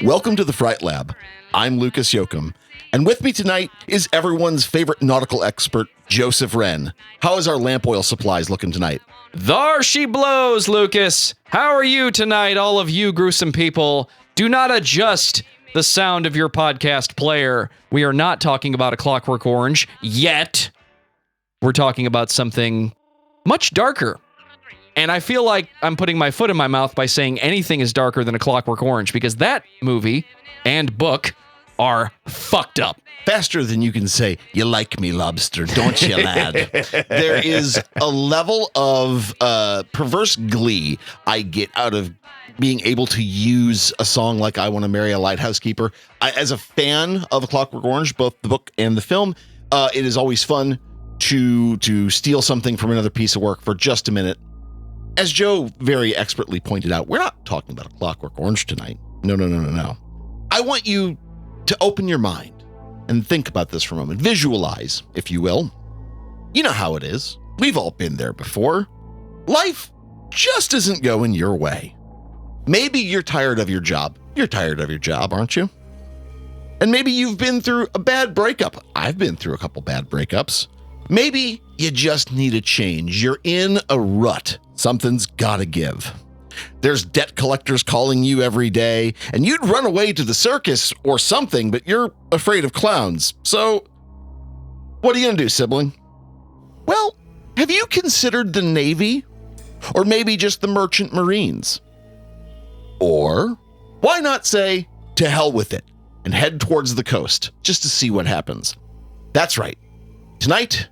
Welcome to the Fright Lab. I'm Lucas Yoakum, and with me tonight is everyone's favorite nautical expert, Joseph Wren. How is our lamp oil supplies looking tonight? There she blows, Lucas. How are you tonight, all of you gruesome people? Do not adjust the sound of your podcast player. We are not talking about A Clockwork Orange yet. We're talking about something much darker. And I feel like I'm putting my foot in my mouth by saying anything is darker than A Clockwork Orange, because that movie and book are fucked up. Faster than you can say, "You like me, lobster, don't you, lad?" There is a level of perverse glee I get out of being able to use a song like "I Want to Marry a Lighthouse Keeper." As a fan of A Clockwork Orange, both the book and the film, it is always fun to steal something from another piece of work for just a minute. As Joe very expertly pointed out, we're not talking about A Clockwork Orange tonight. No. I want you to open your mind and think about this for a moment. Visualize, if you will. You know how it is. We've all been there before. Life just isn't going your way. Maybe you're tired of your job. You're tired of your job, aren't you? And maybe you've been through a bad breakup. I've been through a couple bad breakups. Maybe you just need a change. You're in a rut. Something's gotta give. There's debt collectors calling you every day, and you'd run away to the circus or something, but you're afraid of clowns. So, what are you gonna do, sibling? Well, have you considered the Navy? Or maybe just the Merchant Marines? Or why not say, to hell with it, and head towards the coast, just to see what happens? That's right. Tonight,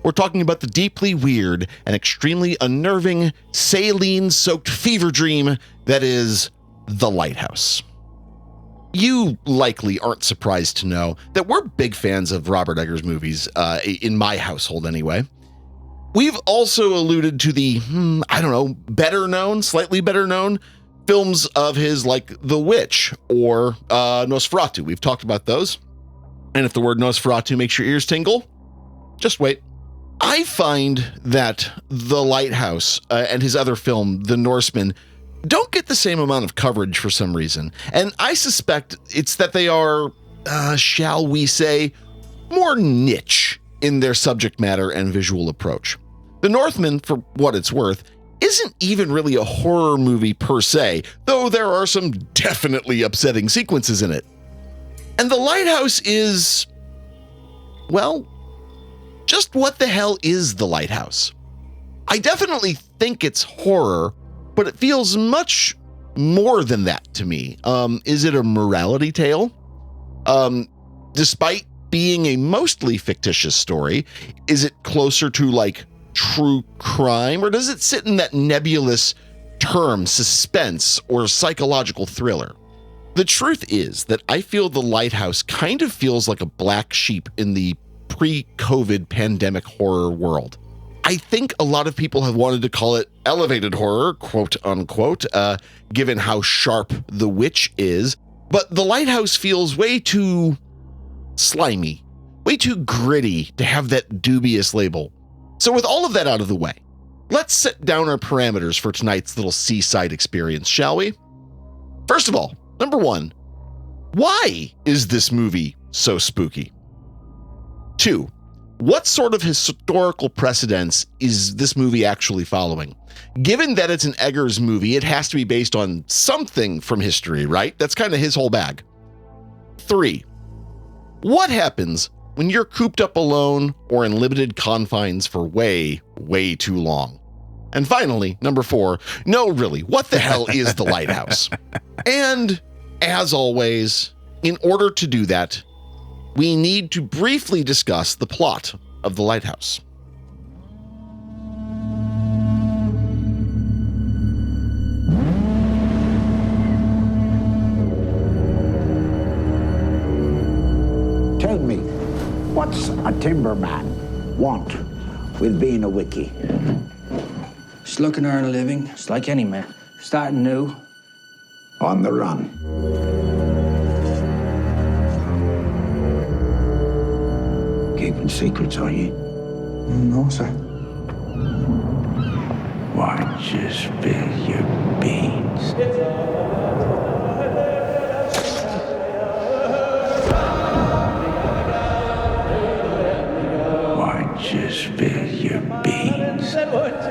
we're talking about the deeply weird and extremely unnerving, saline-soaked fever dream that is The Lighthouse. You likely aren't surprised to know that we're big fans of Robert Eggers movies, in my household anyway. We've also alluded to the, slightly better known films of his like The Witch or Nosferatu. We've talked about those. And if the word Nosferatu makes your ears tingle, just wait. I find that The Lighthouse and his other film, The Norseman, don't get the same amount of coverage for some reason. And I suspect it's that they are, shall we say, more niche in their subject matter and visual approach. The Northman, for what it's worth, isn't even really a horror movie per se, though there are some definitely upsetting sequences in it. And The Lighthouse is, well, just what the hell is The Lighthouse? I definitely think it's horror, but it feels much more than that to me. Is it a morality tale? Despite being a mostly fictitious story, is it closer to like true crime, or does it sit in that nebulous term suspense or psychological thriller? The truth is that I feel The Lighthouse kind of feels like a black sheep in the pre-COVID pandemic horror world. I think a lot of people have wanted to call it elevated horror, quote unquote, given how sharp The Witch is, but The Lighthouse feels way too slimy, way too gritty to have that dubious label. So with all of that out of the way, let's set down our parameters for tonight's little seaside experience, shall we? First of all, number one, why is this movie so spooky? 2, what sort of historical precedents is this movie actually following? Given that it's an Eggers movie, it has to be based on something from history, right? That's kind of his whole bag. 3, what happens when you're cooped up alone or in limited confines for way, way too long? And finally, number 4, no, really, what the hell is The Lighthouse? And as always, in order to do that, we need to briefly discuss the plot of The Lighthouse. Tell me, what's a timberman want with being a wickie? Just looking to earn a living, just like any man. Starting new. On the run. Keeping secrets, are you? No, sir. Why don't you spill your beans? Might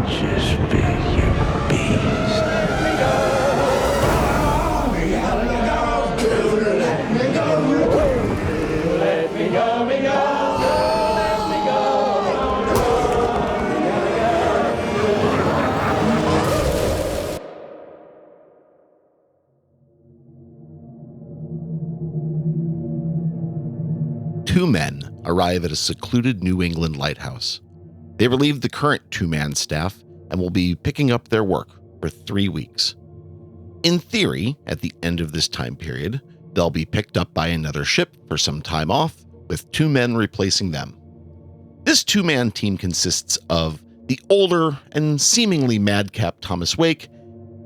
just be you bees. Two men arrive at a secluded New England lighthouse. They relieve the current two-man staff and will be picking up their work for 3 weeks. In theory, at the end of this time period, they'll be picked up by another ship for some time off, with 2 men replacing them. This two-man team consists of the older and seemingly madcap Thomas Wake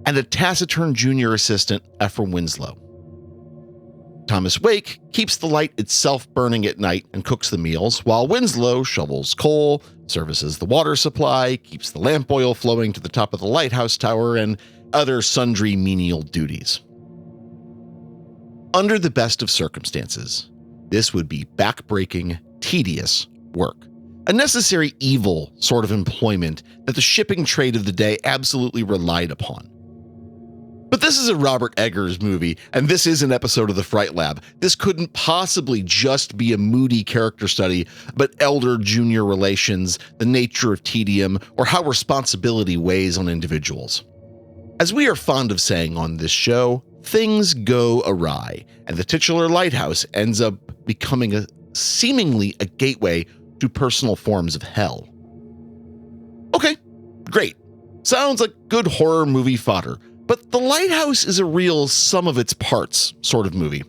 and a taciturn junior assistant, Ephraim Winslow. Thomas Wake keeps the light itself burning at night and cooks the meals, while Winslow shovels coal, services the water supply, keeps the lamp oil flowing to the top of the lighthouse tower, and other sundry menial duties. Under the best of circumstances, this would be backbreaking, tedious work, a necessary evil sort of employment that the shipping trade of the day absolutely relied upon. But this is a Robert Eggers movie, and this is an episode of the Fright Lab. This couldn't possibly just be a moody character study about elder-junior relations, the nature of tedium, or how responsibility weighs on individuals. As we are fond of saying on this show, things go awry, and the titular lighthouse ends up becoming seemingly a gateway to personal forms of hell. Okay, great. Sounds like good horror movie fodder. But The Lighthouse is a real sum of its parts sort of movie.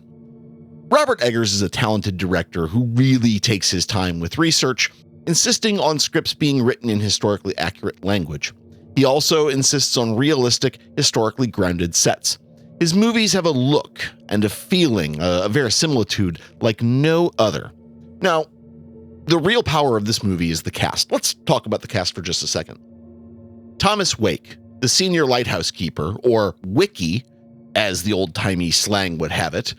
Robert Eggers is a talented director who really takes his time with research, insisting on scripts being written in historically accurate language. He also insists on realistic, historically grounded sets. His movies have a look and a feeling, a verisimilitude like no other. Now, the real power of this movie is the cast. Let's talk about the cast for just a second. Thomas Wake, the senior lighthouse keeper, or Wiki, as the old-timey slang would have it,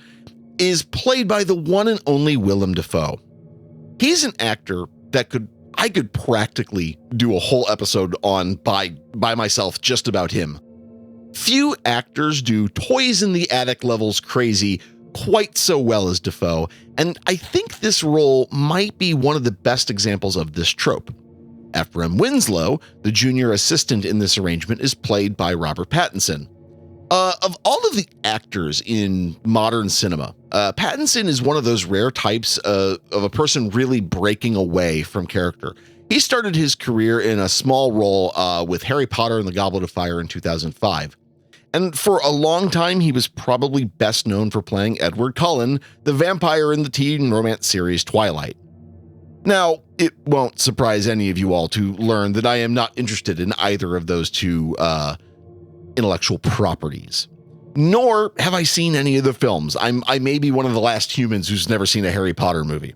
is played by the one and only Willem Dafoe. He's an actor that I could practically do a whole episode on by myself just about him. Few actors do toys in the attic levels crazy quite so well as Dafoe, and I think this role might be one of the best examples of this trope. Ephraim Winslow, the junior assistant in this arrangement, is played by Robert Pattinson. Of all of the actors in modern cinema, Pattinson is one of those rare types of a person really breaking away from character. He started his career in a small role with Harry Potter and the Goblet of Fire in 2005. And for a long time, he was probably best known for playing Edward Cullen, the vampire in the teen romance series Twilight. Now, it won't surprise any of you all to learn that I am not interested in either of those two intellectual properties. Nor have I seen any of the films. I may be one of the last humans who's never seen a Harry Potter movie.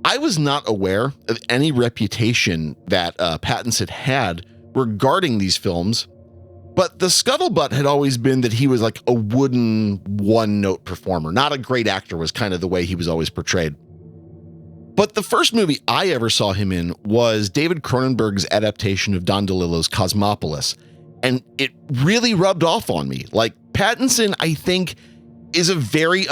I was not aware of any reputation that Pattinson had regarding these films, but the scuttlebutt had always been that he was like a wooden one-note performer. Not a great actor was kind of the way he was always portrayed. But the first movie I ever saw him in was David Cronenberg's adaptation of Don DeLillo's Cosmopolis, and it really rubbed off on me. Like, Pattinson, I think, is a very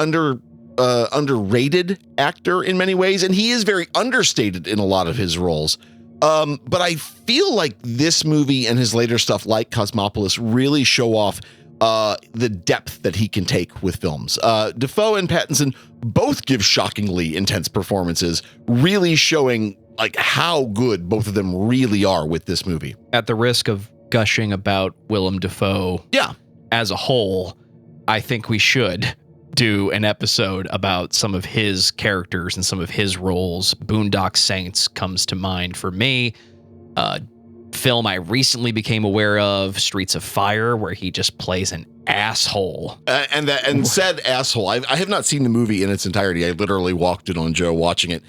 underrated actor in many ways, and he is very understated in a lot of his roles. But I feel like this movie and his later stuff like Cosmopolis really show off the depth that he can take with films. Dafoe and Pattinson both give shockingly intense performances, really showing like how good both of them really are with this movie. At the risk of gushing about Willem Dafoe as a whole, I think we should do an episode about some of his characters and some of his roles. Boondock Saints comes to mind for me. Film I recently became aware of, Streets of Fire, where he just plays an asshole. And said asshole. I have not seen the movie in its entirety. I literally walked in on Joe watching it.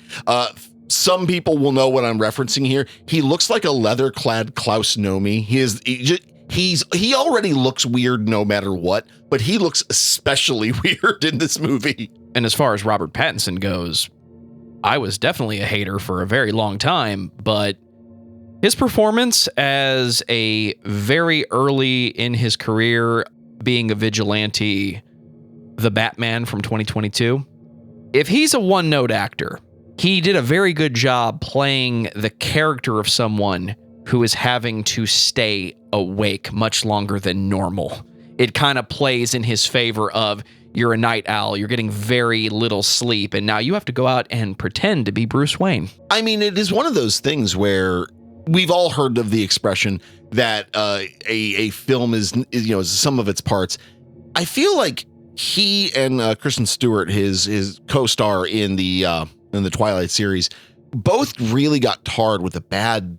Some people will know what I'm referencing here. He looks like a leather-clad Klaus Nomi. He already looks weird no matter what, but he looks especially weird in this movie. And as far as Robert Pattinson goes, I was definitely a hater for a very long time, but his performance as a very early in his career being a vigilante, the Batman from 2022, if he's a one-note actor, he did a very good job playing the character of someone who is having to stay awake much longer than normal. It kind of plays in his favor of, you're a night owl, you're getting very little sleep, and now you have to go out and pretend to be Bruce Wayne. I mean, it is one of those things where we've all heard of the expression that a film is the sum of its parts. I feel like he and Kristen Stewart, his co-star in the Twilight series, both really got tarred with a bad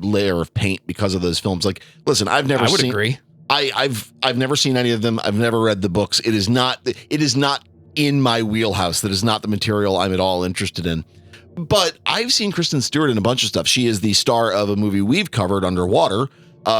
layer of paint because of those films. Like, listen, I would agree. I've never seen any of them. I've never read the books. It is not in my wheelhouse. That is not the material I'm at all interested in. But I've seen Kristen Stewart in a bunch of stuff. She is the star of a movie we've covered, Underwater.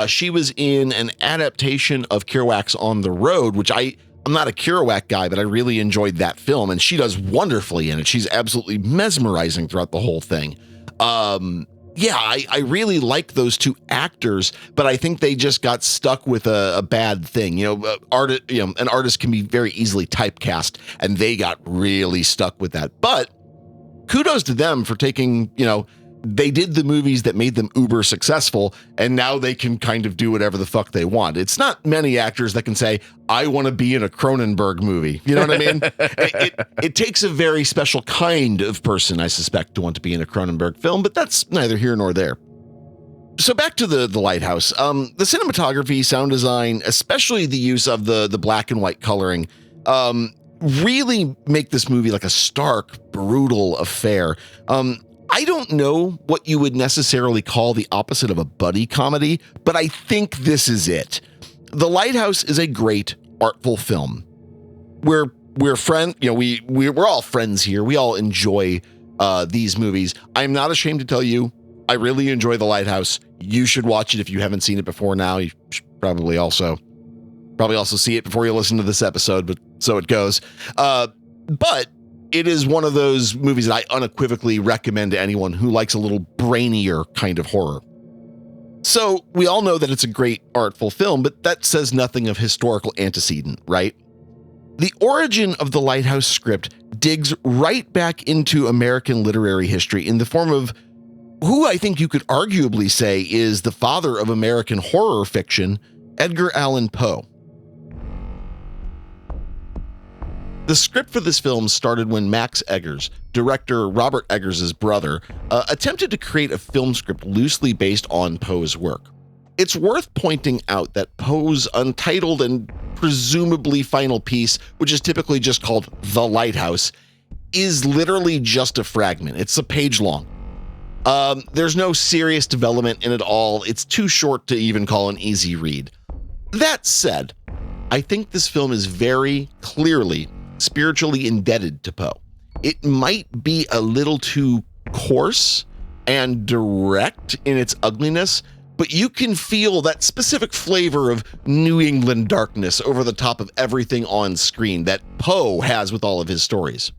She was in an adaptation of Kerouac's On the Road, which I'm not a Kerouac guy, but I really enjoyed that film, and she does wonderfully in it. She's absolutely mesmerizing throughout the whole thing. I really like those two actors, but I think they just got stuck with a bad thing. An artist can be very easily typecast, and they got really stuck with that. But kudos to them for taking, they did the movies that made them uber successful, and now they can kind of do whatever the fuck they want. It's not many actors that can say, I want to be in a Cronenberg movie. You know what I mean? It takes a very special kind of person, I suspect, to want to be in a Cronenberg film, but that's neither here nor there. So back to the Lighthouse. The cinematography, sound design, especially the use of the black and white coloring, really make this movie like a stark, brutal affair. I don't know what you would necessarily call the opposite of a buddy comedy, but I think this is it. The Lighthouse is a great, artful film. We're friends, we're all friends here. We all enjoy these movies. I'm not ashamed to tell you, I really enjoy The Lighthouse. You should watch it if you haven't seen it before now. You should probably also see it before you listen to this episode, but so it goes. But it is one of those movies that I unequivocally recommend to anyone who likes a little brainier kind of horror. So we all know that it's a great, artful film, but that says nothing of historical antecedent, right? The origin of the Lighthouse script digs right back into American literary history in the form of who I think you could arguably say is the father of American horror fiction, Edgar Allan Poe. The script for this film started when Max Eggers, director Robert Eggers' brother, attempted to create a film script loosely based on Poe's work. It's worth pointing out that Poe's untitled and presumably final piece, which is typically just called The Lighthouse, is literally just a fragment. It's a page long. There's no serious development in it all. It's too short to even call an easy read. That said, I think this film is very clearly spiritually indebted to Poe. It might be a little too coarse and direct in its ugliness, but you can feel that specific flavor of New England darkness over the top of everything on screen that Poe has with all of his stories.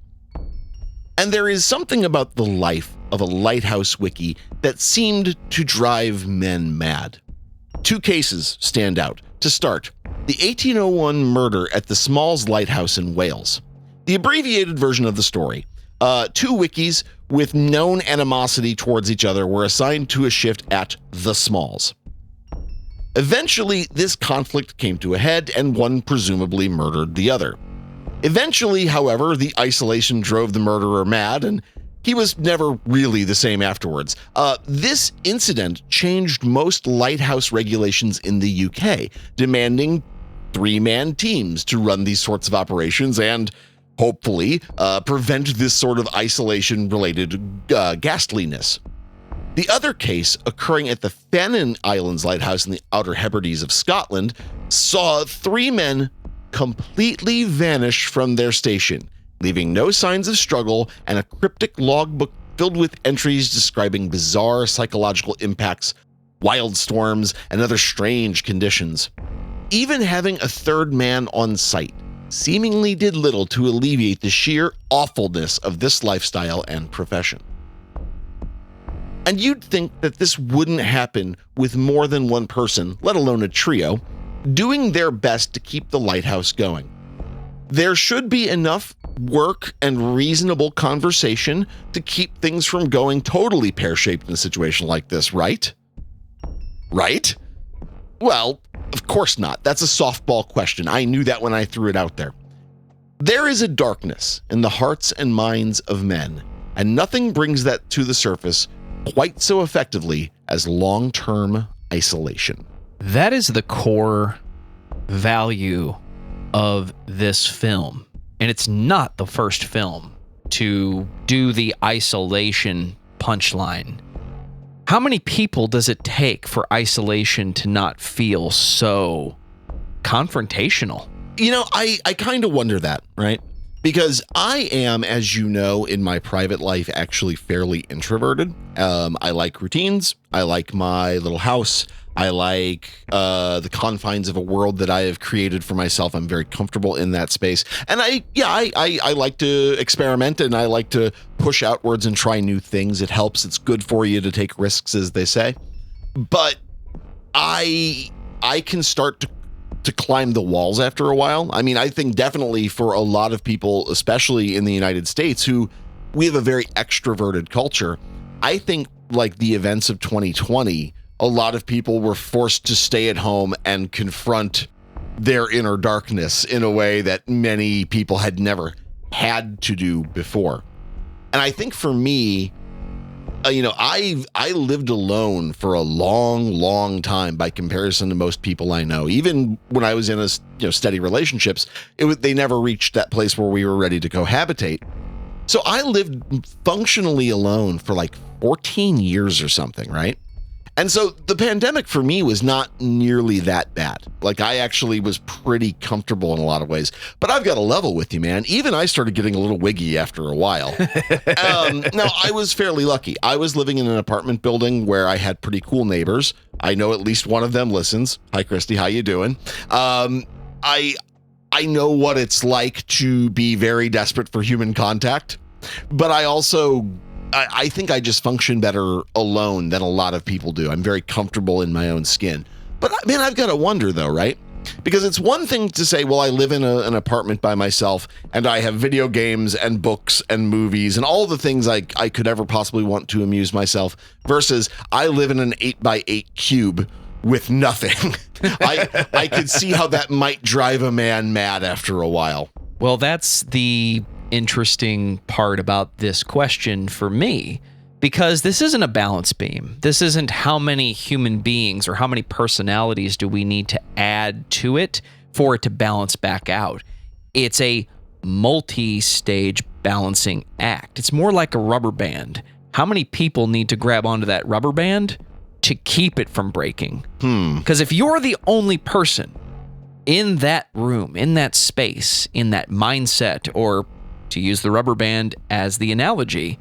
And there is something about the life of a lighthouse wiki that seemed to drive men mad. Two cases stand out. To start, the 1801 murder at the Smalls Lighthouse in Wales. The abbreviated version of the story. Two wikis with known animosity towards each other were assigned to a shift at the Smalls. Eventually, this conflict came to a head and one presumably murdered the other. Eventually, however, the isolation drove the murderer mad and he was never really the same afterwards. This incident changed most lighthouse regulations in the UK, demanding 3-man teams to run these sorts of operations and hopefully prevent this sort of isolation-related ghastliness. The other case, occurring at the Fannin Islands Lighthouse in the Outer Hebrides of Scotland, saw 3 men completely vanish from their station, leaving no signs of struggle and a cryptic logbook filled with entries describing bizarre psychological impacts, wild storms, and other strange conditions. Even having a third man on site seemingly did little to alleviate the sheer awfulness of this lifestyle and profession. And you'd think that this wouldn't happen with more than one person, let alone a trio, doing their best to keep the lighthouse going. There should be enough work and reasonable conversation to keep things from going totally pear-shaped in a situation like this, right? Right? Well, of course not. That's a softball question. I knew that when I threw it out there. There is a darkness in the hearts and minds of men, and nothing brings that to the surface quite so effectively as long-term isolation. That is the core value of this film. And it's not the first film to do the isolation punchline. How many people does it take for isolation to not feel so confrontational? You know, I kind of wonder that, right? Because I am, as you know, in my private life, actually fairly introverted. I like routines. I like my little house. I like the confines of a world that I have created for myself. I'm very comfortable in that space. And I like to experiment, and I like to push outwards and try new things. It helps. It's good for you to take risks, as they say. But I can start to climb the walls after a while. I mean, I think definitely for a lot of people, especially in the United States, who we have a very extroverted culture, I think like the events of 2020, a lot of people were forced to stay at home and confront their inner darkness in a way that many people had never had to do before. And I think for me, I lived alone for a long time by comparison to most people I know. Even when I was in steady relationships, they never reached that place where we were ready to cohabitate. So I lived functionally alone for like 14 years or something, right? And so the pandemic for me was not nearly that bad. Like I actually was pretty comfortable in a lot of ways, but I've got to level with you, man. Even I started getting a little wiggy after a while. Now I was fairly lucky. I was living in an apartment building where I had pretty cool neighbors. I know at least one of them listens. Hi, Christy. How you doing? I know what it's like to be very desperate for human contact, but I think I just function better alone than a lot of people do. I'm very comfortable in my own skin. But man, I've got to wonder though, right? Because it's one thing to say, well, I live in an apartment by myself and I have video games and books and movies and all the things I could ever possibly want to amuse myself, versus I live in an 8x8 cube with nothing. I could see how that might drive a man mad after a while. Well, that's the interesting part about this question for me, because this isn't a balance beam. This isn't how many human beings or how many personalities do we need to add to it for it to balance back out. It's a multi-stage balancing act. It's more like a rubber band. How many people need to grab onto that rubber band to keep it from breaking? Because if you're the only person in that room, in that space, in that mindset, or to use the rubber band as the analogy,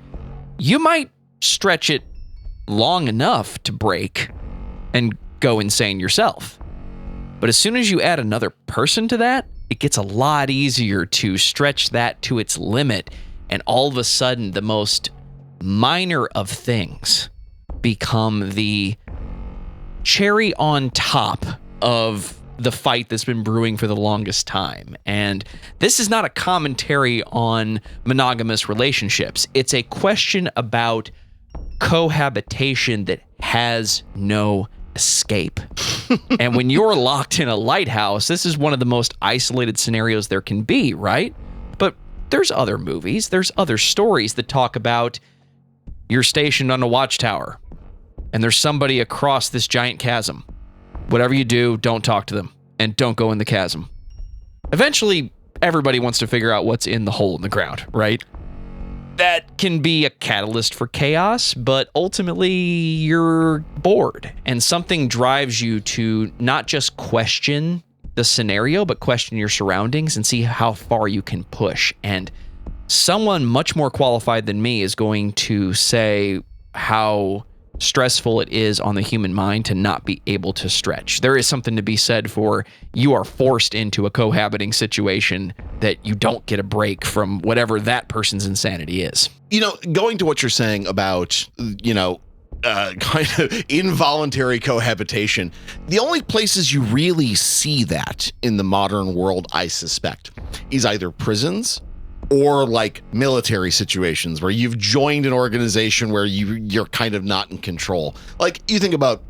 you might stretch it long enough to break and go insane yourself. But as soon as you add another person to that, it gets a lot easier to stretch that to its limit. And all of a sudden, the most minor of things become the cherry on top of the fight that's been brewing for the longest time. And this is not a commentary on monogamous relationships. It's a question about cohabitation that has no escape. And when you're locked in a lighthouse, this is one of the most isolated scenarios there can be, right? But there's other movies, there's other stories that talk about you're stationed on a watchtower and there's somebody across this giant chasm. Whatever you do, don't talk to them and don't go in the chasm. Eventually, everybody wants to figure out what's in the hole in the ground, right? That can be a catalyst for chaos, but ultimately you're bored and something drives you to not just question the scenario, but question your surroundings and see how far you can push. And someone much more qualified than me is going to say how stressful it is on the human mind to not be able to stretch. There is something to be said for you are forced into a cohabiting situation that you don't get a break from whatever that person's insanity is. Going to what you're saying about, kind of involuntary cohabitation, the only places you really see that in the modern world, I suspect, is either prisons or like military situations where you've joined an organization where you're kind of not in control. Like you think about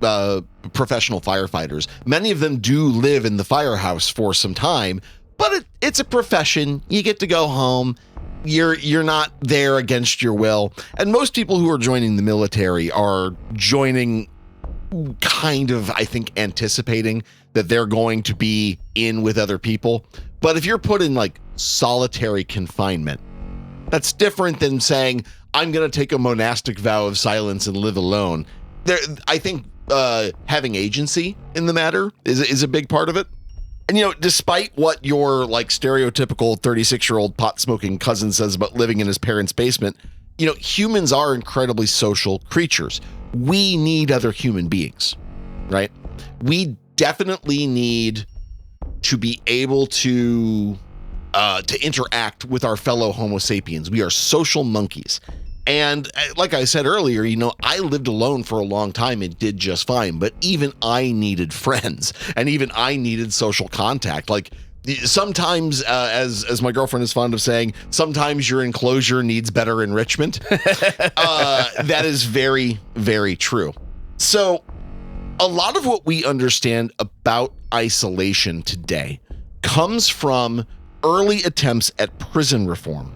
professional firefighters. Many of them do live in the firehouse for some time, but it's a profession. You get to go home. You're not there against your will. And most people who are joining the military are joining kind of, I think, anticipating that they're going to be in with other people. But if you're put in like solitary confinement, that's different than saying, I'm going to take a monastic vow of silence and live alone. I think having agency in the matter is a big part of it. And, despite what your like stereotypical 36-year-old pot-smoking cousin says about living in his parents' basement, humans are incredibly social creatures. We need other human beings, right? We definitely need to be able to interact with our fellow Homo sapiens. We are social monkeys. And like I said earlier, I lived alone for a long time and did just fine, but even I needed friends and even I needed social contact. Like sometimes, as my girlfriend is fond of saying, sometimes your enclosure needs better enrichment. That is very, very true. So a lot of what we understand about isolation today comes from early attempts at prison reform.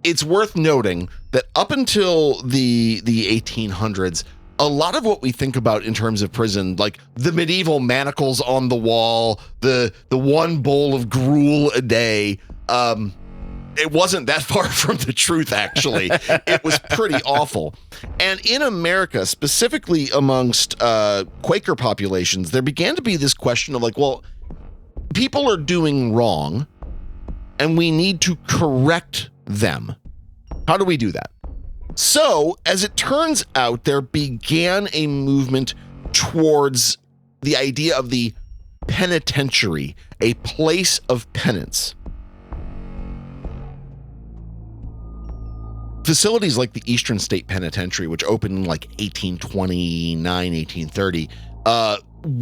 It's worth noting that up until the 1800s, a lot of what we think about in terms of prison, like the medieval manacles on the wall, the one bowl of gruel a day, it wasn't that far from the truth, actually. It was pretty awful. And in America, specifically amongst Quaker populations, there began to be this question of like, well, people are doing wrong and we need to correct them. How do we do that? So, as it turns out, there began a movement towards the idea of the penitentiary, a place of penance. Facilities like the Eastern State Penitentiary, which opened in like 1829, 1830,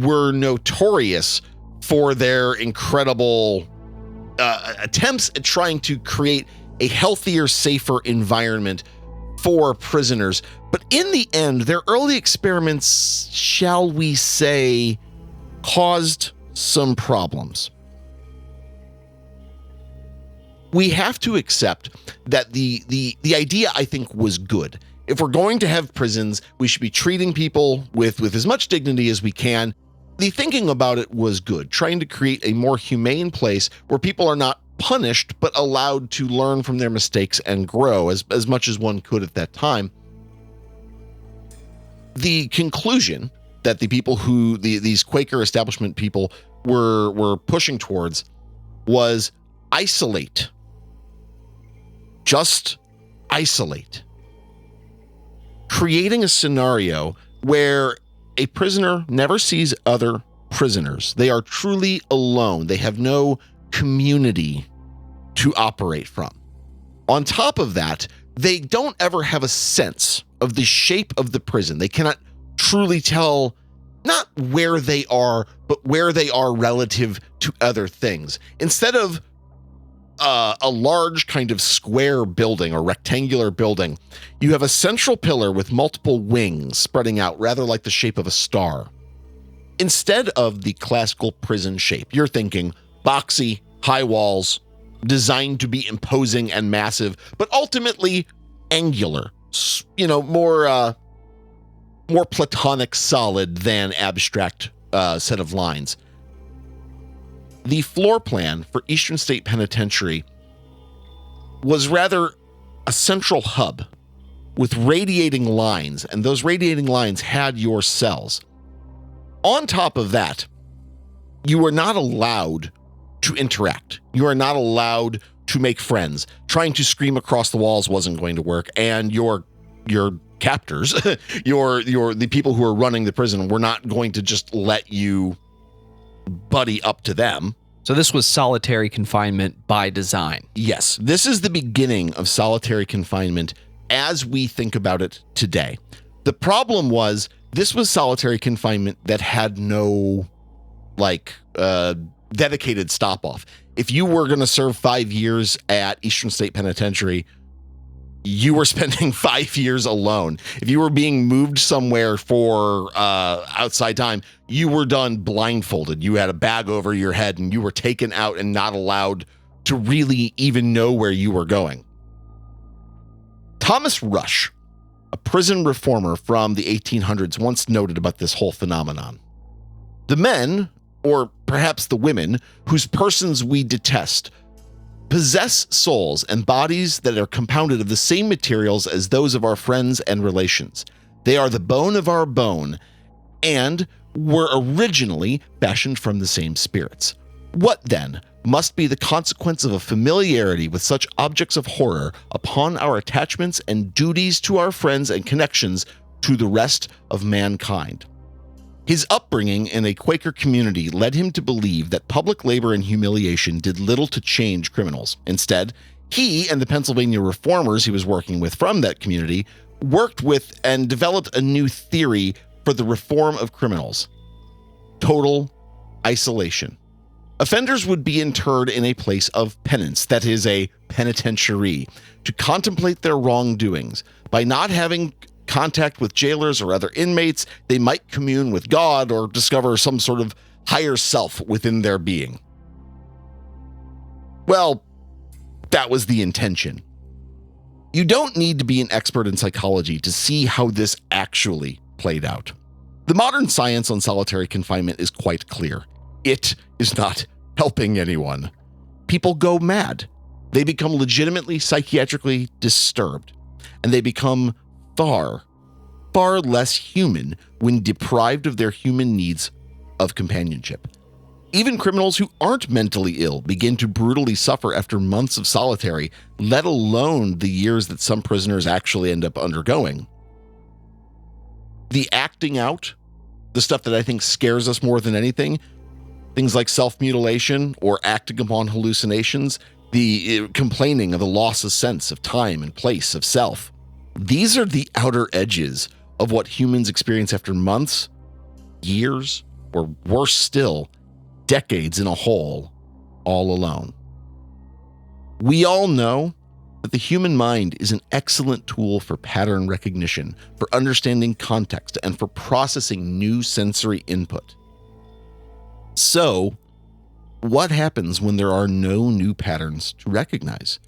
were notorious for their incredible attempts at trying to create a healthier, safer environment for prisoners. But in the end, their early experiments, shall we say, caused some problems. We have to accept that the idea, I think, was good. If we're going to have prisons, we should be treating people with as much dignity as we can. The thinking about it was good, trying to create a more humane place where people are not punished, but allowed to learn from their mistakes and grow as much as one could at that time. The conclusion that the people who, these Quaker establishment people were pushing towards was isolate. Just isolate. Creating a scenario where a prisoner never sees other prisoners. They are truly alone. They have no community to operate from. On top of that, they don't ever have a sense of the shape of the prison. They cannot truly tell not where they are, but where they are relative to other things. Instead of a large kind of square building or rectangular building, you have a central pillar with multiple wings spreading out, rather like the shape of a star. Instead of the classical prison shape, you're thinking boxy, high walls, designed to be imposing and massive, but ultimately angular, more platonic solid than abstract set of lines. The floor plan for Eastern State Penitentiary was rather a central hub with radiating lines, and those radiating lines had your cells. On top of that, you were not allowed to interact. You are not allowed to make friends. Trying to scream across the walls wasn't going to work, and your captors, the people who are running the prison, we're not going to just let you buddy up to them. So this was solitary confinement by design. Yes, this is the beginning of solitary confinement as we think about it today. The problem was this was solitary confinement that had no dedicated stop off. If you were going to serve 5 years at Eastern State Penitentiary, you were spending 5 years alone. If you were being moved somewhere for outside time, you were done blindfolded. You had a bag over your head and you were taken out and not allowed to really even know where you were going. Thomas Rush, a prison reformer from the 1800s, once noted about this whole phenomenon. The men, or perhaps the women, whose persons we detest, possess souls and bodies that are compounded of the same materials as those of our friends and relations. They are the bone of our bone and were originally fashioned from the same spirits. What then must be the consequence of a familiarity with such objects of horror upon our attachments and duties to our friends and connections to the rest of mankind? His upbringing in a Quaker community led him to believe that public labor and humiliation did little to change criminals. Instead, he and the Pennsylvania reformers he was working with from that community worked with and developed a new theory for the reform of criminals: total isolation. Offenders would be interred in a place of penance, that is, a penitentiary, to contemplate their wrongdoings. By not having contact with jailers or other inmates, they might commune with God or discover some sort of higher self within their being. Well, that was the intention. You don't need to be an expert in psychology to see how this actually played out. The modern science on solitary confinement is quite clear. It is not helping anyone. People go mad. They become legitimately psychiatrically disturbed, and they become far less human when deprived of their human needs of companionship. Even criminals who aren't mentally ill begin to brutally suffer after months of solitary, let alone the years that some prisoners actually end up undergoing. The acting out, the stuff that I think scares us more than anything, things like self-mutilation or acting upon hallucinations, the complaining of the loss of sense of time and place of self. These are the outer edges of what humans experience after months, years, or worse still, decades in a hole, all alone. We all know that the human mind is an excellent tool for pattern recognition, for understanding context, and for processing new sensory input. So, what happens when there are no new patterns to recognize?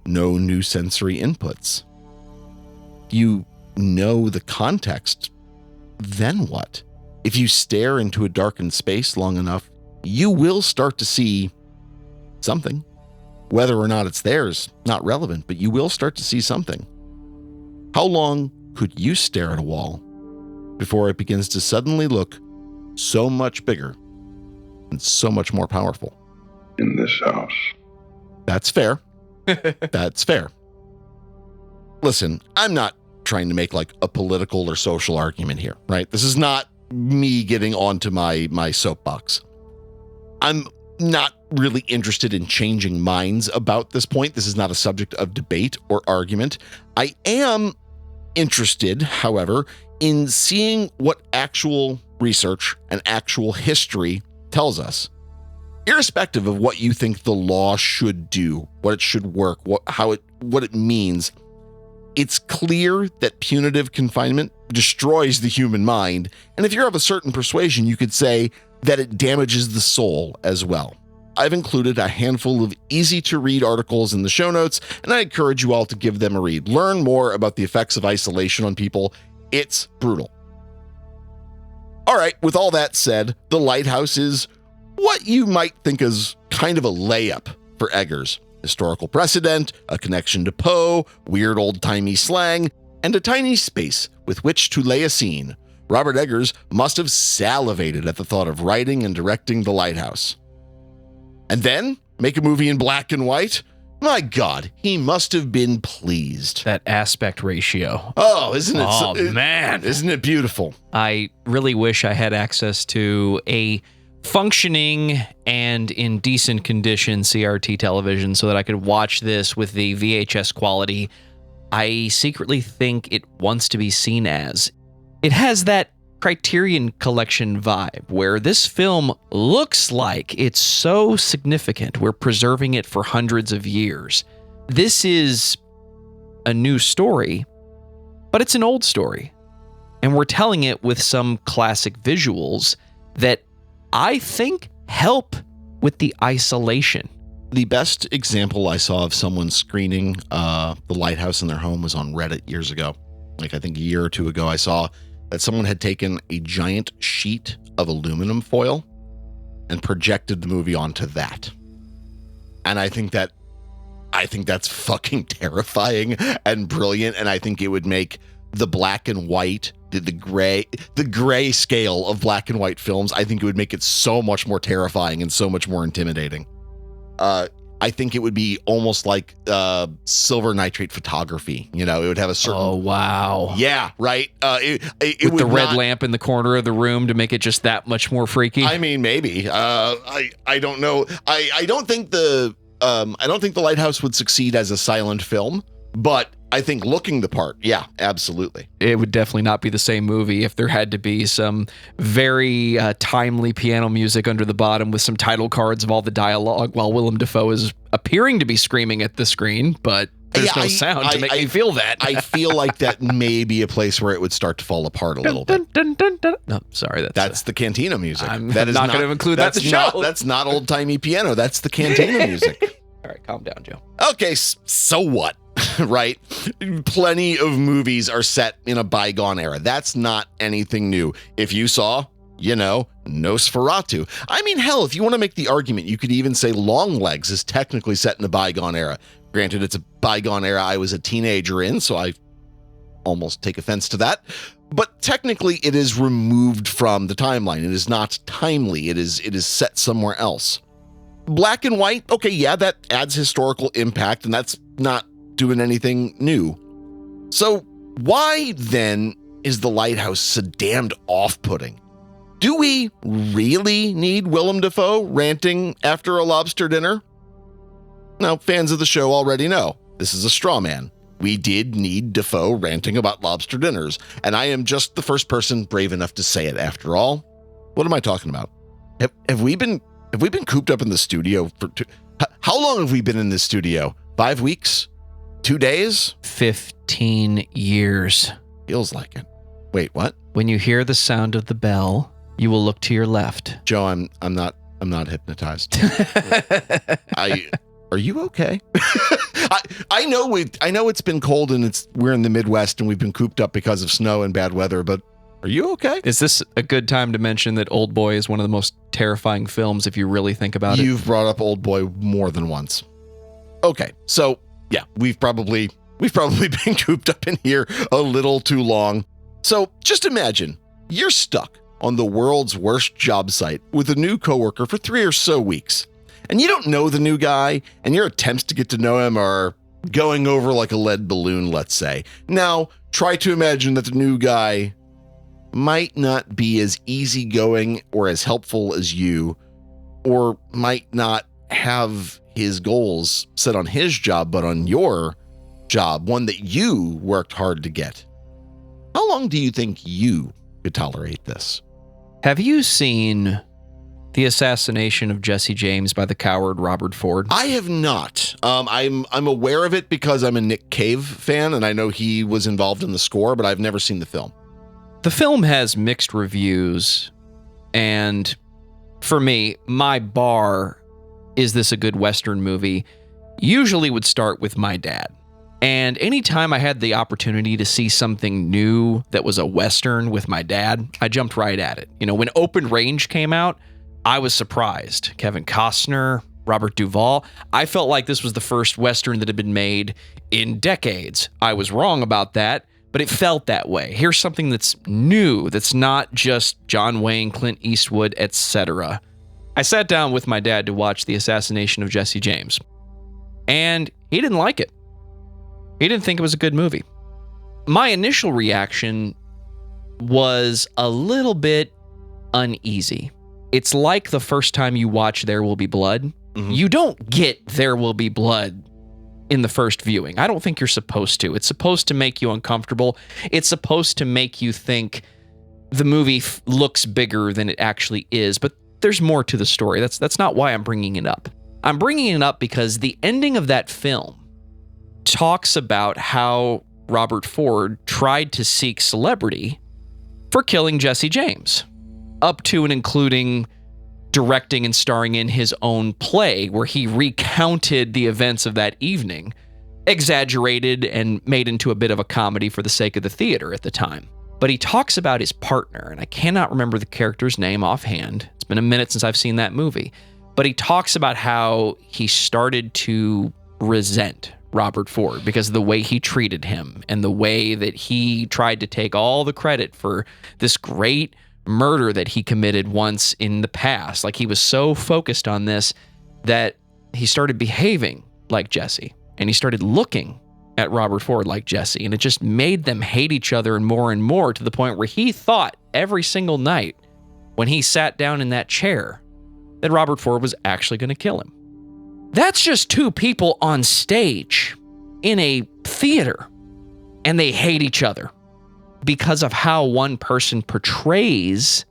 No new sensory inputs? You know the context, then what? If you stare into a darkened space long enough, you will start to see something. Whether or not it's there is not relevant, but you will start to see something. How long could you stare at a wall before it begins to suddenly look so much bigger and so much more powerful? In this house. That's fair. That's fair. Listen, I'm not trying to make like a political or social argument here, right? This is not me getting onto my soapbox. I'm not really interested in changing minds about this point. This is not a subject of debate or argument. I am interested, however, in seeing what actual research and actual history tells us. Irrespective of what you think the law should do, what it should work, what it means, it's clear that punitive confinement destroys the human mind, and if you're of a certain persuasion, you could say that it damages the soul as well. I've included a handful of easy-to-read articles in the show notes, and I encourage you all to give them a read. Learn more about the effects of isolation on people. It's brutal. All right, with all that said, the Lighthouse is what you might think is kind of a layup for Eggers. Historical precedent, a connection to Poe, weird old-timey slang, and a tiny space with which to lay a scene. Robert Eggers must have salivated at the thought of writing and directing The Lighthouse. And then make a movie in black and white? My God, he must have been pleased. That aspect ratio. Oh, isn't it? Oh, man. Isn't it beautiful? I really wish I had access to a functioning and in decent condition CRT television so that I could watch this with the VHS quality I secretly think it wants to be seen as. It has that Criterion Collection vibe where this film looks like it's so significant we're preserving it for hundreds of years. This is a new story, but it's an old story. And we're telling it with some classic visuals that I think help with the isolation. The best example I saw of someone screening the Lighthouse in their home was on Reddit years ago. Like I think a year or two ago, I saw that someone had taken a giant sheet of aluminum foil and projected the movie onto that. And I think that's fucking terrifying and brilliant. And I think it would make the black and white, the gray scale of black and white films, I think it would make it so much more terrifying and so much more intimidating. I think it would be almost like silver nitrate photography. You know, it would have a certain. Oh, wow. Yeah, right. It with would the red not, lamp in the corner of the room to make it just that much more freaky. I mean, maybe. I don't know. I don't think the Lighthouse would succeed as a silent film, but I think looking the part, yeah, absolutely. It would definitely not be the same movie if there had to be some very timely piano music under the bottom with some title cards of all the dialogue while Willem Dafoe is appearing to be screaming at the screen, but there's no sound to make me feel that. I feel like that may be a place where it would start to fall apart a little bit. No, sorry, that's the Cantina music. I'm that is not going to include that in the show. That's not old-timey piano. That's the Cantina music. All right, calm down, Joe. Okay, so what? Right? Plenty of movies are set in a bygone era. That's not anything new. If you saw, Nosferatu. I mean, hell, if you want to make the argument, you could even say Longlegs is technically set in a bygone era. Granted, it's a bygone era I was a teenager in, so I almost take offense to that. But technically, it is removed from the timeline. It is not timely. It is set somewhere else. Black and white, okay, yeah, that adds historical impact, and that's not doing anything new. So why then is the Lighthouse so damned off-putting? Do we really need Willem Dafoe ranting after a lobster dinner? Now, fans of the show already know this is a straw man. We did need Dafoe ranting about lobster dinners, and I am just the first person brave enough to say it after all. What am I talking about? Have we been cooped up in the studio for how long have we been in this studio? 5 weeks? 2 days? 15 years. Feels like it. Wait, what? When you hear the sound of the bell, you will look to your left. Joe, I'm not hypnotized. Are you okay? I know it's been cold and we're in the Midwest and we've been cooped up because of snow and bad weather, but are you okay? Is this a good time to mention that Old Boy is one of the most terrifying films if you really think about it? You've brought up Old Boy more than once. Okay, so yeah, we've probably been cooped up in here a little too long. So just imagine you're stuck on the world's worst job site with a new coworker for 3 or so weeks, and you don't know the new guy, and your attempts to get to know him are going over like a lead balloon, let's say. Now, try to imagine that the new guy might not be as easygoing or as helpful as you, or might not have his goals set on his job, but on your job, one that you worked hard to get. How long do you think you could tolerate this? Have you seen The Assassination of Jesse James by the coward Robert Ford? I have not. I'm aware of it because I'm a Nick Cave fan, and I know he was involved in the score, but I've never seen the film. The film has mixed reviews, and for me, my bar, is this a good Western movie, usually would start with my dad. And anytime I had the opportunity to see something new that was a Western with my dad, I jumped right at it. When Open Range came out, I was surprised. Kevin Costner, Robert Duvall. I felt like this was the first Western that had been made in decades. I was wrong about that, but it felt that way. Here's something that's new, that's not just John Wayne, Clint Eastwood, etc. I sat down with my dad to watch The Assassination of Jesse James. and he didn't like it. He didn't think it was a good movie. My initial reaction was a little bit uneasy. It's like the first time you watch There Will Be Blood. Mm-hmm. You don't get There Will Be Blood in the first viewing. I don't think you're supposed to. It's supposed to make you uncomfortable. It's supposed to make you think the movie looks bigger than it actually is, but there's more to the story. That's not why I'm bringing it up. I'm bringing it up because the ending of that film talks about how Robert Ford tried to seek celebrity for killing Jesse James, up to and including directing and starring in his own play where he recounted the events of that evening, exaggerated and made into a bit of a comedy for the sake of the theater at the time. But he talks about his partner, and I cannot remember the character's name offhand. It's been a minute since I've seen that movie. But he talks about how he started to resent Robert Ford because of the way he treated him and the way that he tried to take all the credit for this great murder that he committed once in the past. Like, he was so focused on this that he started behaving like Jesse, and he started looking at Robert Ford like Jesse, and it just made them hate each other and more to the point where he thought every single night when he sat down in that chair that Robert Ford was actually going to kill him. That's just two people on stage in a theater, and they hate each other because of how one person portrays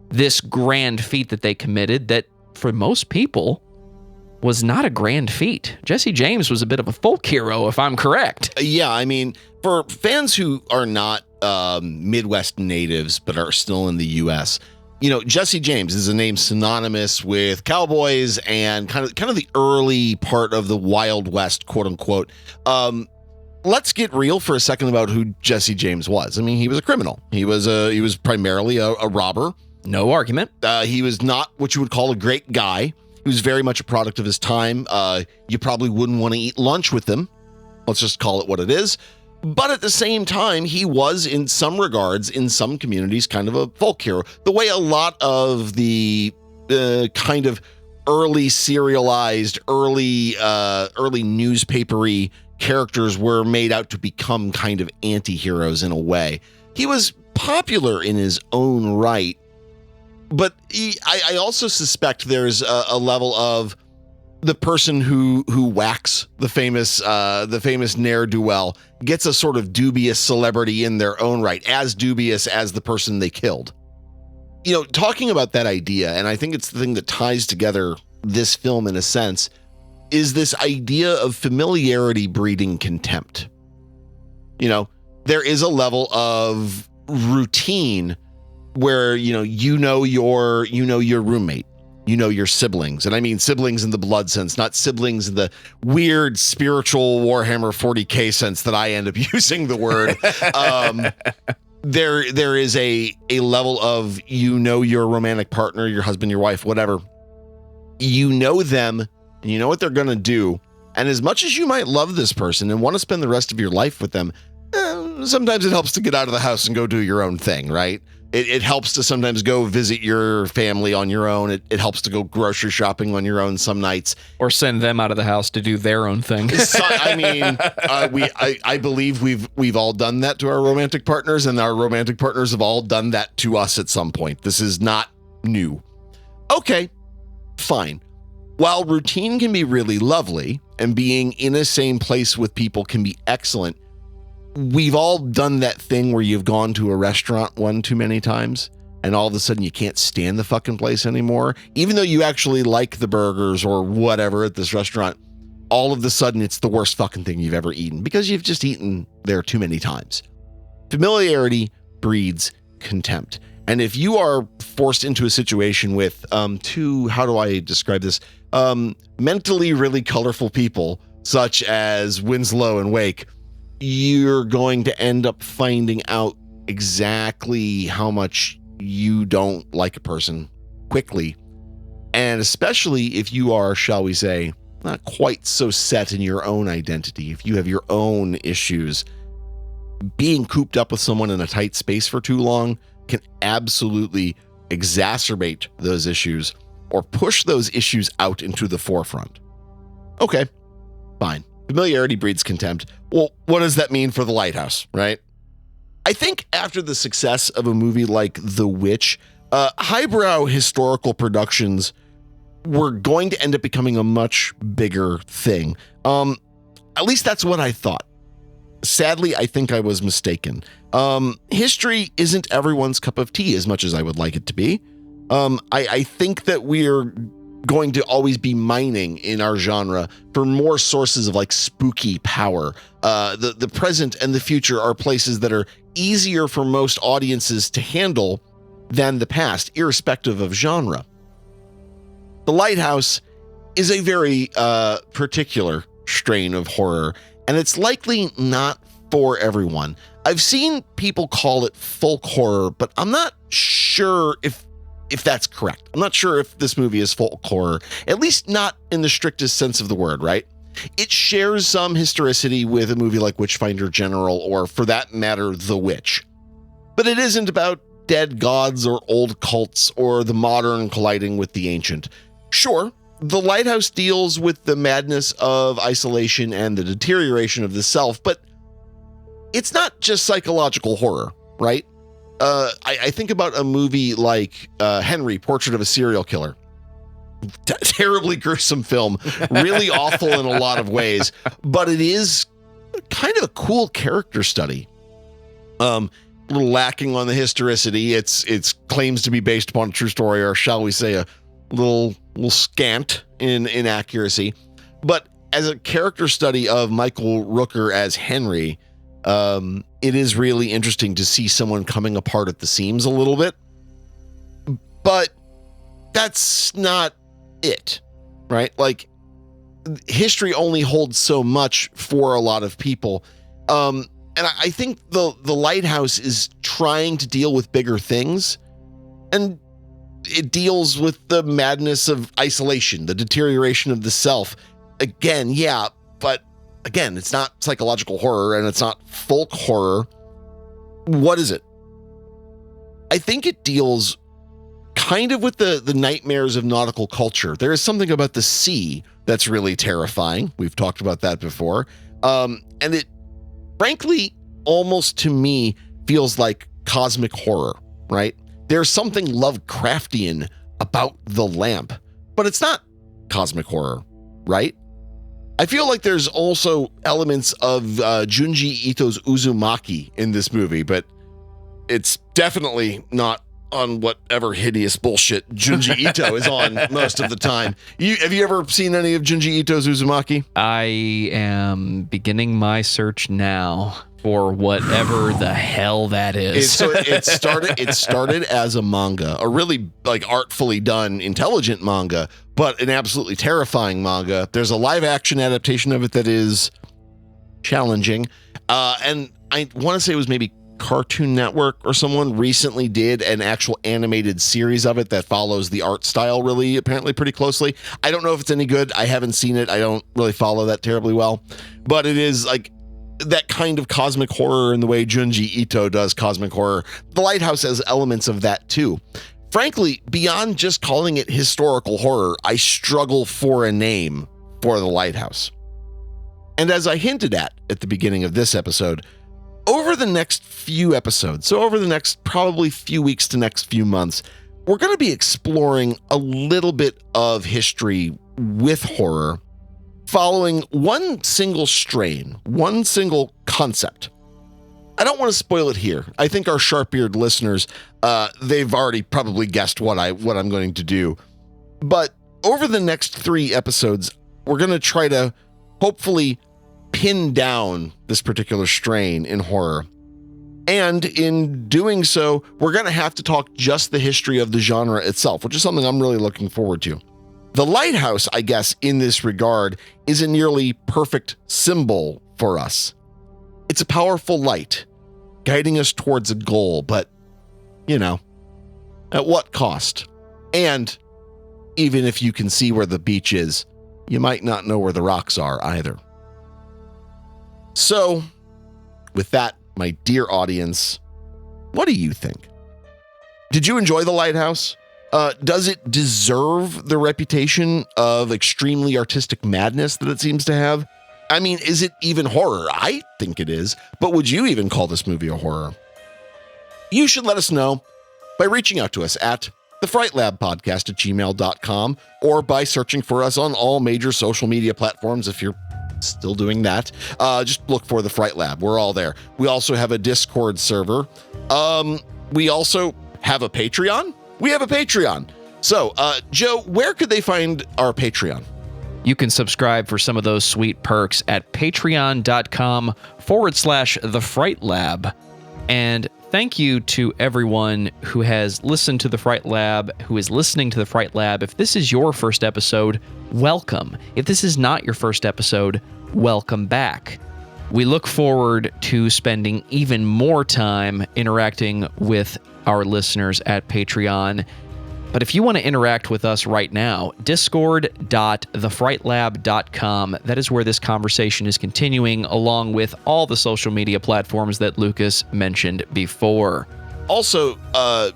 this grand feat that they committed that for most people was not a grand feat. Jesse James was a bit of a folk hero, if I'm correct. Yeah, I mean, for fans who are not Midwest natives but are still in the U.S., you know, Jesse James is a name synonymous with cowboys and kind of the early part of the Wild West, quote unquote. Let's get real for a second about who Jesse James was. I mean, he was a criminal. He was primarily a robber. No argument. He was not what you would call a great guy. He was very much a product of his time. You probably wouldn't want to eat lunch with him. Let's just call it what it is. But at the same time, he was, in some regards, in some communities, kind of a folk hero. The way a lot of the kind of early serialized, early newspapery characters were made out to become kind of anti-heroes in a way. He was popular in his own right, but I also suspect there's a level of the person who whacks the famous ne'er-do-well gets a sort of dubious celebrity in their own right, as dubious as the person they killed. You know, talking about that idea, and I think it's the thing that ties together this film in a sense, is this idea of familiarity breeding contempt. You know, there is a level of routine where, you know your roommate, you know your siblings, and I mean siblings in the blood sense, not siblings in the weird spiritual Warhammer 40K sense that I end up using the word. There is a level of, you know, your romantic partner, your husband, your wife, whatever. You know them, and you know what they're going to do. And as much as you might love this person and want to spend the rest of your life with them, sometimes it helps to get out of the house and go do your own thing, right? It helps to sometimes go visit your family on your own. It helps to go grocery shopping on your own some nights. Or send them out of the house to do their own thing. So, I mean, I believe we've all done that to our romantic partners, and our romantic partners have all done that to us at some point. This is not new. Okay, fine. While routine can be really lovely and being in the same place with people can be excellent, we've all done that thing where you've gone to a restaurant one too many times and all of a sudden you can't stand the fucking place anymore. Even though you actually like the burgers or whatever at this restaurant, all of a sudden it's the worst fucking thing you've ever eaten because you've just eaten there too many times. Familiarity breeds contempt. And if you are forced into a situation with two, how do I describe this? Mentally really colorful people such as Winslow and Wake, you're going to end up finding out exactly how much you don't like a person quickly. And especially if you are, shall we say, not quite so set in your own identity, if you have your own issues, being cooped up with someone in a tight space for too long can absolutely exacerbate those issues or push those issues out into the forefront. Okay, Fine. Familiarity breeds contempt. Well, what does that mean for The Lighthouse, right? I think after the success of a movie like The Witch, highbrow historical productions were going to end up becoming a much bigger thing. At least that's what I thought. Sadly, I think I was mistaken. History isn't everyone's cup of tea as much as I would like it to be. I think that we're going to always be mining in our genre for more sources of like spooky power. The present and the future are places that are easier for most audiences to handle than the past, irrespective of genre. The Lighthouse is a very particular strain of horror, and it's likely not for everyone. I've seen people call it folk horror, but I'm not sure if that's correct. I'm not sure if this movie is folk horror, at least not in the strictest sense of the word, right? It shares some historicity with a movie like Witchfinder General, or for that matter, The Witch. But it isn't about dead gods or old cults or the modern colliding with the ancient. Sure, The Lighthouse deals with the madness of isolation and the deterioration of the self, but it's not just psychological horror, right? I think about a movie like Henry, Portrait of a Serial Killer. Terribly gruesome film, really awful in a lot of ways, but it is kind of a cool character study. A little lacking on the historicity. It's claims to be based upon a true story, or shall we say a little scant in accuracy. But as a character study of Michael Rooker as Henry, it is really interesting to see someone coming apart at the seams a little bit. But that's not it, right? Like, history only holds so much for a lot of people. And I think the Lighthouse is trying to deal with bigger things, and it deals with the madness of isolation, the deterioration of the self. Again, yeah, but again, it's not psychological horror and it's not folk horror. What is it? I think it deals kind of with the nightmares of nautical culture. There is something about the sea that's really terrifying. We've talked about that before. And it, frankly, almost to me feels like cosmic horror, right? There's something Lovecraftian about the lamp, but it's not cosmic horror, right? I feel like there's also elements of Junji Ito's Uzumaki in this movie, but it's definitely not on whatever hideous bullshit Junji Ito is on most of the time. Have you ever seen any of Junji Ito's Uzumaki? I am beginning my search now for whatever the hell that is. It started as a manga, a really like artfully done, intelligent manga, but an absolutely terrifying manga. There's a live action adaptation of it that is challenging. And I want to say it was maybe Cartoon Network or someone recently did an actual animated series of it that follows the art style really apparently pretty closely. I don't know if it's any good. I haven't seen it. I don't really follow that terribly well, but it is like that kind of cosmic horror in the way Junji Ito does cosmic horror. The Lighthouse has elements of that too. Frankly, beyond just calling it historical horror, I struggle for a name for The Lighthouse. And as I hinted at the beginning of this episode, over the next few episodes, so over the next probably few weeks to next few months, we're going to be exploring a little bit of history with horror, following one single strain, one single concept. I don't want to spoil it here. I think our sharp-eared listeners, they've already probably guessed what I'm going to do. But over the next 3 episodes, we're going to try to hopefully pin down this particular strain in horror. And in doing so, we're going to have to talk just the history of the genre itself, which is something I'm really looking forward to. The Lighthouse, I guess, in this regard, is a nearly perfect symbol for us. It's a powerful light, guiding us towards a goal, but, you know, at what cost? And even if you can see where the beach is, you might not know where the rocks are either. So, with that, my dear audience, what do you think? Did you enjoy The Lighthouse? Does it deserve the reputation of extremely artistic madness that it seems to have? I mean, is it even horror? I think it is, but would you even call this movie a horror? You should let us know by reaching out to us at thefrightlabpodcast@gmail.com or by searching for us on all major social media platforms if you're still doing that. Just look for The Fright Lab. We're all there. We also have a Discord server. We also have a Patreon. We have a Patreon. So, Joe, where could they find our Patreon? You can subscribe for some of those sweet perks at patreon.com/The Fright Lab. And thank you to everyone who has listened to The Fright Lab, who is listening to The Fright Lab. If this is your first episode, welcome. If this is not your first episode, welcome back. We look forward to spending even more time interacting with our listeners at Patreon. But if you want to interact with us right now, discord.thefrightlab.com. That is where this conversation is continuing, along with all the social media platforms that Lucas mentioned before. Also,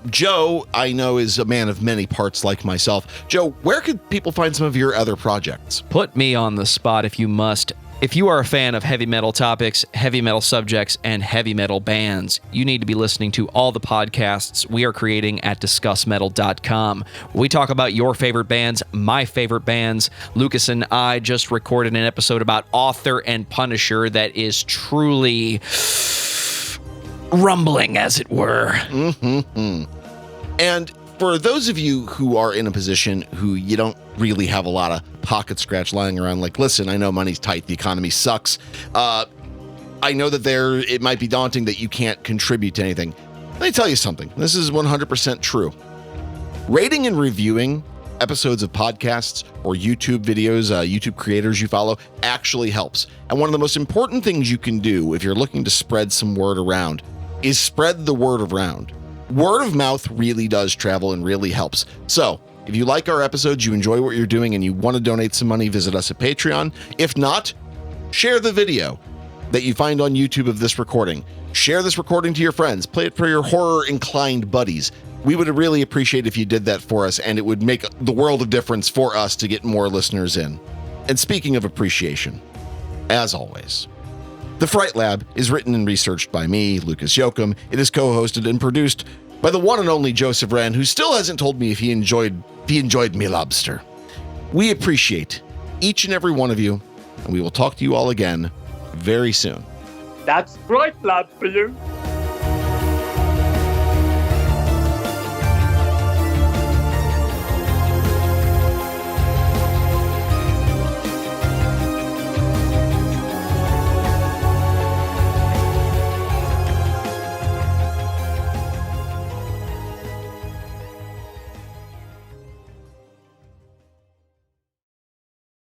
Joe, I know, is a man of many parts like myself. Joe, where could people find some of your other projects? Put me on the spot if you must. If you are a fan of heavy metal topics, heavy metal subjects, and heavy metal bands, you need to be listening to all the podcasts we are creating at discussmetal.com. We talk about your favorite bands, my favorite bands. Lucas and I just recorded an episode about Author and Punisher that is truly rumbling, as it were. Mm-hmm. And for those of you who are in a position who you don't really have a lot of pocket scratch lying around, like, listen, I know money's tight, the economy sucks. I know that it might be daunting that you can't contribute to anything. Let me tell you something. This is 100% true. Rating and reviewing episodes of podcasts or YouTube videos, YouTube creators you follow, actually helps. And one of the most important things you can do if you're looking to spread some word around is spread the word around. Word of mouth really does travel and really helps. So if you like our episodes, you enjoy what you're doing, and you want to donate some money, visit us at Patreon. If not, share the video that you find on YouTube of this recording. Share this recording to your friends. Play it for your horror-inclined buddies. We would really appreciate if you did that for us, and it would make the world of difference for us to get more listeners in. And speaking of appreciation, as always, The Fright Lab is written and researched by me, Lucas Yoakum. It is co-hosted and produced by the one and only Joseph Wren, who still hasn't told me if he enjoyed me lobster. We appreciate each and every one of you, and we will talk to you all again very soon. That's Fright Lab for you.